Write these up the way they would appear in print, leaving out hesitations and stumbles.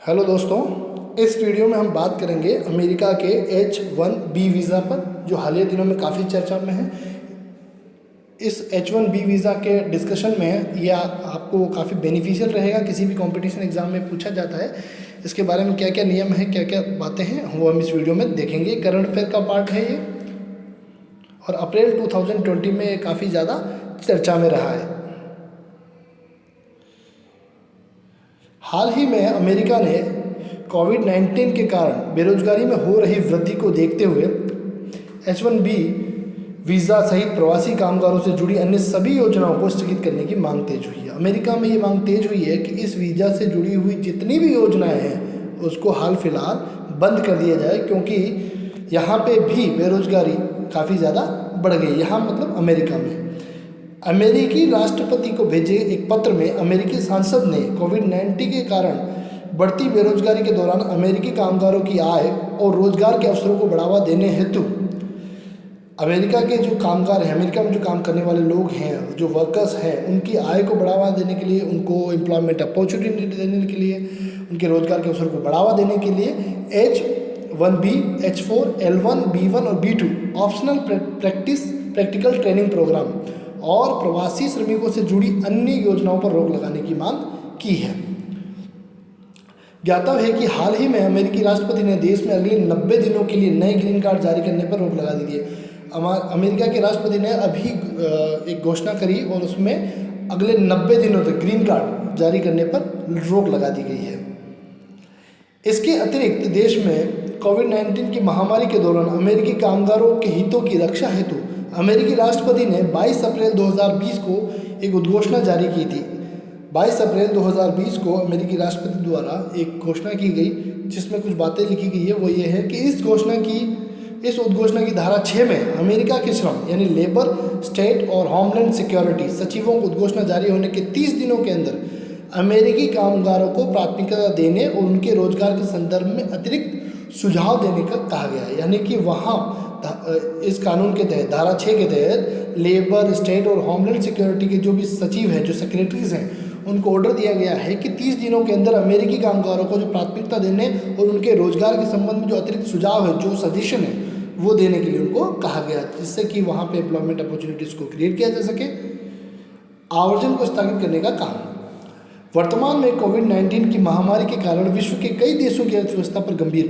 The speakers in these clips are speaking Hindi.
हेलो दोस्तों, इस वीडियो में हम बात करेंगे अमेरिका के H-1B वीज़ा पर, जो हालिया दिनों में काफ़ी चर्चा में है। इस H-1B वीज़ा के डिस्कशन में यह आपको काफ़ी बेनिफिशियल रहेगा। किसी भी कंपटीशन एग्ज़ाम में पूछा जाता है, इसके बारे में क्या क्या नियम है, क्या क्या बातें हैं, वो हम इस वीडियो में देखेंगे। करंट अफेयर का पार्ट है ये, और अप्रैल 2020 में काफ़ी ज़्यादा चर्चा में रहा है। हाल ही में अमेरिका ने कोविड-19 के कारण बेरोजगारी में हो रही वृद्धि को देखते हुए H-1B वीज़ा सहित प्रवासी कामगारों से जुड़ी अन्य सभी योजनाओं को स्थगित करने की मांग तेज हुई है। अमेरिका में ये मांग तेज हुई है कि इस वीज़ा से जुड़ी हुई जितनी भी योजनाएं हैं उसको हाल फिलहाल बंद कर दिया जाए, क्योंकि यहाँ पे भी बेरोजगारी काफ़ी ज़्यादा बढ़ गई। यहाँ मतलब अमेरिका में अमेरिकी राष्ट्रपति को भेजे एक पत्र में अमेरिकी सांसद ने कोविड-19 के कारण बढ़ती बेरोजगारी के दौरान अमेरिकी कामगारों की आय और रोजगार के अवसरों को बढ़ावा देने हेतु अमेरिका के जो कामगार हैं, अमेरिका में जो काम करने वाले लोग हैं, जो वर्कर्स हैं, उनकी आय को बढ़ावा देने के लिए, उनको एम्प्लॉयमेंट अपॉर्चुनिटी देने के लिए, उनके रोजगार के अवसर को बढ़ावा देने के लिए H-1B, H-4, L-1, B-1 और B-2 optional practical training programme और प्रवासी श्रमिकों से जुड़ी अन्य योजनाओं पर रोक लगाने की मांग की है। ज्ञातव्य है कि हाल ही में अमेरिकी राष्ट्रपति ने देश में अगले 90 दिनों के लिए नए ग्रीन कार्ड जारी करने पर रोक लगा दी है। अमेरिका के राष्ट्रपति ने अभी एक घोषणा करी और उसमें अगले 90 दिनों तक ग्रीन कार्ड जारी करने पर रोक लगा दी गई है। इसके अतिरिक्त देश में कोविड-19 की महामारी के दौरान अमेरिकी कामगारों के हितों की रक्षा हेतु अमेरिकी राष्ट्रपति ने 22 अप्रैल 2020 को एक उद्घोषणा जारी की थी। 22 अप्रैल 2020 को अमेरिकी राष्ट्रपति द्वारा एक घोषणा की गई, जिसमें कुछ बातें लिखी गई है। वो ये है कि इस उद्घोषणा की धारा 6 में अमेरिका के श्रम यानी लेबर, स्टेट और होमलैंड सिक्योरिटी सचिवों को उद्घोषणा जारी होने के 30 दिनों के अंदर अमेरिकी कामगारों को प्राथमिकता देने और उनके रोजगार के संदर्भ में अतिरिक्त सुझाव देने का कहा गया है। यानी कि वहाँ इस कानून के तहत, धारा 6 के तहत, लेबर, स्टेट और होमलैंड सिक्योरिटी के जो भी सचिव हैं, जो सेक्रेटरीज हैं, उनको ऑर्डर दिया गया है कि 30 दिनों के अंदर अमेरिकी कामगारों को जो प्राथमिकता देने और उनके रोजगार के संबंध में जो अतिरिक्त सुझाव है, जो सजेशन है, वो देने के लिए उनको कहा गया, जिससे कि वहाँ पे एम्प्लॉयमेंट अपॉर्चुनिटीज़ को क्रिएट किया जा सके। आवर्जन को स्थगित करने का काम। वर्तमान में कोविड-19 की महामारी के कारण विश्व के कई देशों की अर्थव्यवस्था पर गंभीर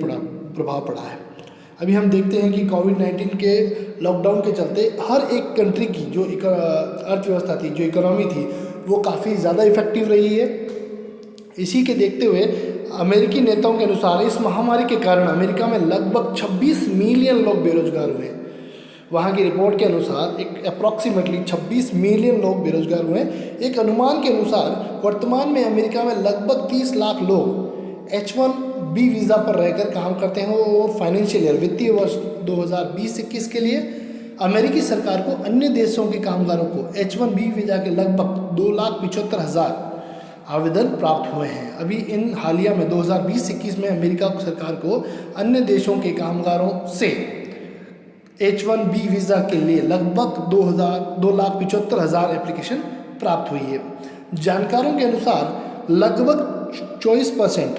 प्रभाव पड़ा है। अभी हम देखते हैं कि कोविड-19 के लॉकडाउन के चलते हर एक कंट्री की जो अर्थव्यवस्था थी, जो इकोनॉमी थी, वो काफ़ी ज़्यादा इफेक्टिव रही है। इसी के देखते हुए अमेरिकी नेताओं के अनुसार इस महामारी के कारण अमेरिका में लगभग 26 मिलियन लोग बेरोजगार हुए। वहाँ की रिपोर्ट के अनुसार एक अप्रॉक्सीमेटली 26 मिलियन लोग बेरोजगार हुए। एक अनुमान के अनुसार वर्तमान में अमेरिका में लगभग 30 लाख लोग H-1B वीज़ा पर रहकर काम करते हैं और फाइनेंशियल ईयर, वित्तीय वर्ष 2020-21 के लिए अमेरिकी सरकार को अन्य देशों के कामगारों को H-1B वीज़ा के लगभग 2,75,000 आवेदन प्राप्त हुए हैं। अभी इन हालिया में 2020-21 में अमेरिका सरकार को अन्य देशों के कामगारों से H-1B वीज़ा के लिए लगभग 2,75,000 एप्लीकेशन प्राप्त हुई है। जानकारों के अनुसार लगभग 24%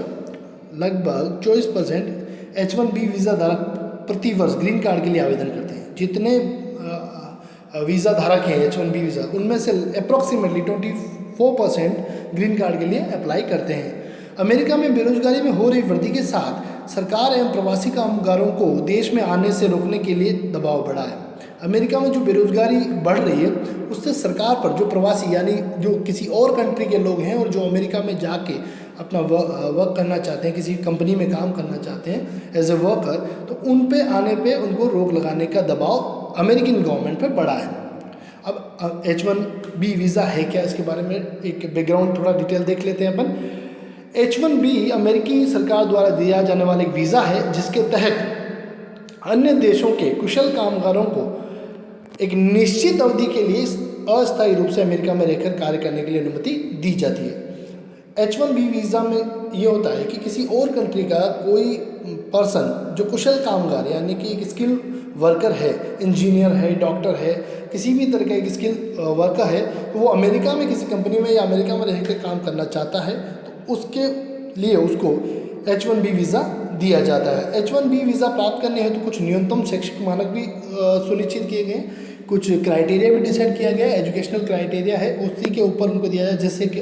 H-1B वीज़ा धारक प्रति वर्ष ग्रीन कार्ड के लिए आवेदन करते हैं। जितने वीज़ा धारक हैं H-1B वीज़ा, उनमें से अप्रॉक्सीमेटली 24% ग्रीन कार्ड के लिए अप्लाई करते हैं। अमेरिका में बेरोजगारी में हो रही वृद्धि के साथ सरकार एवं प्रवासी कामगारों को देश में आने से रोकने के लिए दबाव बढ़ा है। अमेरिका में जो बेरोजगारी बढ़ रही है, उससे सरकार पर जो प्रवासी यानी जो किसी और कंट्री के लोग हैं और जो अमेरिका में जाके अपना वर्क करना चाहते हैं, किसी कंपनी में काम करना चाहते हैं एज ए वर्कर, तो उन पे आने पे उनको रोक लगाने का दबाव अमेरिकन गवर्नमेंट पर बढ़ा है। अब H-1B वीज़ा है क्या, इसके बारे में एक बैकग्राउंड थोड़ा डिटेल देख लेते हैं अपन। H-1B अमेरिकी सरकार द्वारा दिया जाने वाला एक वीज़ा है, जिसके तहत अन्य देशों के कुशल कामगारों को एक निश्चित अवधि के लिए अस्थायी रूप से अमेरिका में रहकर कार्य करने के लिए अनुमति दी जाती है। H-1B वीज़ा में ये होता है कि किसी और कंट्री का कोई पर्सन जो कुशल कामगार यानी कि एक स्किल वर्कर है, इंजीनियर है, डॉक्टर है, किसी भी तरह का एक स्किल वर्कर है, तो वो अमेरिका में किसी कंपनी में या अमेरिका में रहकर काम करना चाहता है, तो उसके लिए उसको H1B वीज़ा दिया जाता है। H1B वीज़ा प्राप्त करने हेतु कुछ न्यूनतम शैक्षिक मानक भी सुनिश्चित किए गए, कुछ क्राइटेरिया भी डिसाइड किया गया है। एजुकेशनल क्राइटेरिया है, उसी के ऊपर उनको दिया जाए, जैसे कि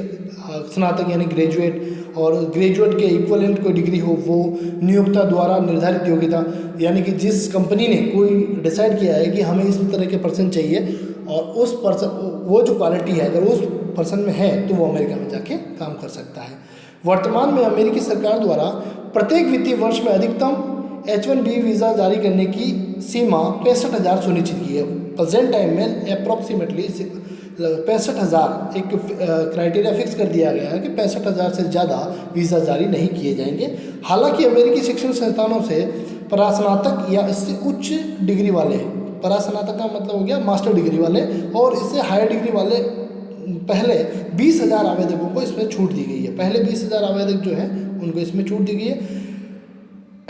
स्नातक यानी ग्रेजुएट, और ग्रेजुएट के इक्वलेंट कोई डिग्री हो, वो नियोक्ता द्वारा निर्धारित योग्यता, यानी कि जिस कंपनी ने कोई डिसाइड किया है कि हमें इस तरह के पर्सन चाहिए और उस पर्सन वो जो क्वालिटी है अगर उस पर्सन में है तो वो अमेरिका में जाके काम कर सकता है। वर्तमान में अमेरिकी सरकार द्वारा प्रत्येक वित्तीय वर्ष में अधिकतम H1B वीज़ा जारी करने की सीमा 65,000 सुनिश्चित की है। प्रेजेंट टाइम में अप्रॉक्सीमेटली 65,000 एक क्राइटेरिया फिक्स कर दिया गया है कि 65,000 से ज़्यादा वीज़ा जारी नहीं किए जाएंगे। हालांकि अमेरिकी शिक्षण संस्थानों से परास्नातक या इससे उच्च डिग्री वाले, परास्नातक का मतलब हो गया मास्टर डिग्री वाले, और इससे हायर डिग्री वाले पहले 20,000 आवेदकों को इसमें छूट दी गई है। पहले 20,000 आवेदक जो हैं उनको इसमें छूट दी गई है।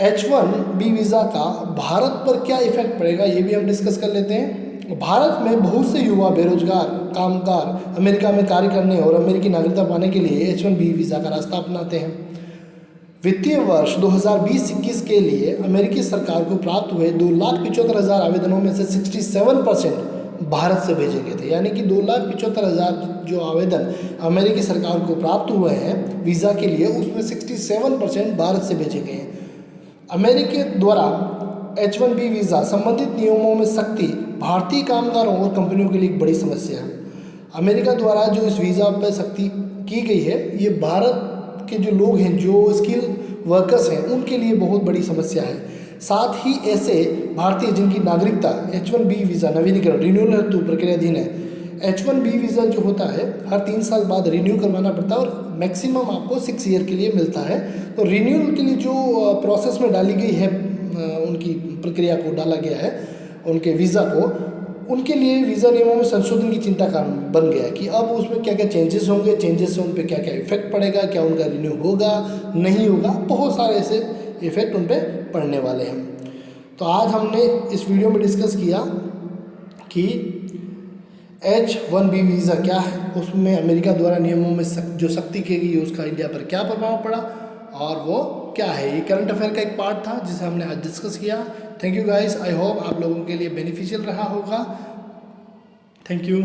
H1B वीज़ा का भारत पर क्या इफेक्ट पड़ेगा ये भी हम डिस्कस कर लेते हैं। भारत में बहुत से युवा बेरोजगार कामगार अमेरिका में कार्य करने और अमेरिकी नागरिकता पाने के लिए H1B वीज़ा का रास्ता अपनाते हैं। वित्तीय वर्ष 2020-21 के लिए अमेरिकी सरकार को प्राप्त हुए 2,75,000 आवेदनों में से 67% भारत से भेजे गए थे। यानी कि 2,75,000 जो आवेदन अमेरिकी सरकार को प्राप्त हुए हैं वीज़ा के लिए, उसमें 67% भारत से भेजे गए हैं। अमेरिका द्वारा H1B वीज़ा संबंधित नियमों में सख्ती भारतीय कामगारों और कंपनियों के लिए एक बड़ी समस्या है। अमेरिका द्वारा जो इस वीज़ा पर सख्ती की गई है, ये भारत के जो लोग हैं, जो स्किल वर्कर्स हैं, उनके लिए बहुत बड़ी समस्या है। साथ ही ऐसे भारतीय जिनकी नागरिकता H1B वीज़ा नवीनीकरण रिन्यूअल हेतु प्रक्रियाधीन है। H1B वीज़ा जो होता है हर 3 साल बाद रिन्यू करवाना पड़ता है और मैक्सिमम आपको 6 ईयर के लिए मिलता है। तो रिन्यूअल के लिए जो प्रोसेस में डाली गई है, उनकी प्रक्रिया को डाला गया है, उनके वीज़ा को, उनके लिए वीज़ा नियमों में संशोधन की चिंता कारण बन गया है कि अब उसमें क्या क्या चेंजेस होंगे, चेंजेस से उन पर क्या क्या इफेक्ट पड़ेगा, क्या उनका रिन्यू होगा नहीं होगा, बहुत सारे ऐसे इफेक्ट उन पर पड़ने वाले हैं। तो आज हमने इस वीडियो में डिस्कस किया कि H1B वीज़ा क्या है, उसमें अमेरिका द्वारा नियमों में जो सख्ती की गई उसका इंडिया पर क्या प्रभाव पड़ा और वो क्या है। ये करंट अफेयर का एक पार्ट था जिसे हमने आज डिस्कस किया। Thank you guys, I hope आप लोगों के लिए बेनिफिशियल रहा होगा। Thank you.